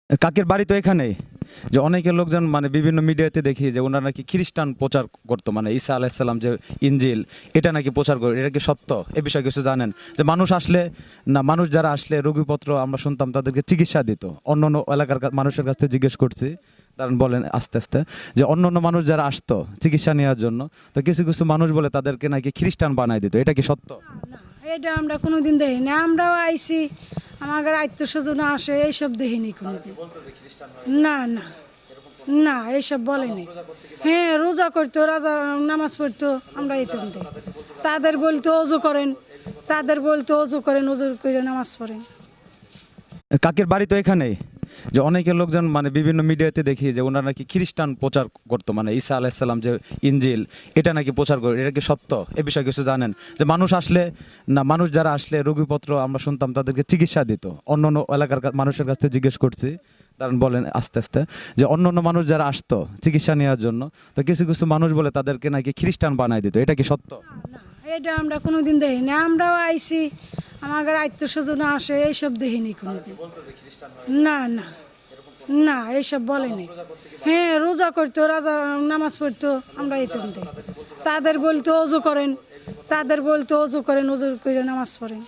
কাকের বাড়ি তো এখানেই। যে অনেকের লোকজন মানে বিভিন্ন মিডিয়াতে দেখি যে ওনারা নাকি খ্রিস্টান প্রচার করতো, মানে ঈসা আলাইসাল্লাম যে ইনজিল এটা নাকি প্রচার করে, এটা কি সত্য? এ বিষয়ে কিছু জানেন? যে মানুষ আসলে না, মানুষ যারা আসলে রোগীপত্র আমরা শুনতাম তাদেরকে চিকিৎসা দিত। অন্য অন্য এলাকার মানুষের কাছ থেকে জিজ্ঞেস করছি, তারা বলেন আস্তে আস্তে যে অন্য অন্য মানুষ যারা আসতো চিকিৎসা নেওয়ার জন্য, তো কিছু কিছু মানুষ বলে তাদেরকে নাকি খ্রিস্টান বানাই দিত। এটা কি সত্য? না, এটা আমরা কোনোদিন দেখিনি। আমরাও আইছি, আমাদের আত্মীয় স্বজন আসে, এইসব দেখিনি কোনোদিন। না না না, এইসব বলেনি। হ্যাঁ, রোজা করতো, রাজা নামাজ পড়তো, আমরা এই তো দেখি। তাদের বলতো অজু করেন, অজু করে নামাজ পড়েন। কাকের বাড়ি তো এখানেই। যে অনেকের লোকজন মানে বিভিন্ন মিডিয়াতে দেখি যে ওনারা নাকি খ্রিস্টান প্রচার করতো, মানে ঈসা আলাইসাল্লাম যে ইনজিল এটা নাকি প্রচার করে, এটা কি সত্য? এ বিষয়ে কিছু জানেন? যে মানুষ আসলে না, মানুষ যারা আসলে রোগীপত্র আমরা শুনতাম তাদেরকে চিকিৎসা দিত। অন্য অন্য এলাকার মানুষের কাছ থেকে জিজ্ঞেস করছি, তারা বলেন আস্তে আস্তে যে অন্য অন্য মানুষ যারা আসতো চিকিৎসা নেওয়ার জন্য, তো কিছু কিছু মানুষ বলে তাদেরকে নাকি খ্রিস্টান বানাই দিত। এটা কি সত্য? না, এটা আমরা কোনোদিন দেখিনি। আমরাও আইছি, আমাদের আত্মীয় স্বজন আসে, এইসব দেখিনি কোনোদিন। না না না, এইসব বলেনি। হ্যাঁ, রোজা করতো, রাজা নামাজ পড়তো, আমরা এই তো দেখি। তাদের বলতো অজু করেন, অজু করে নামাজ পড়েন।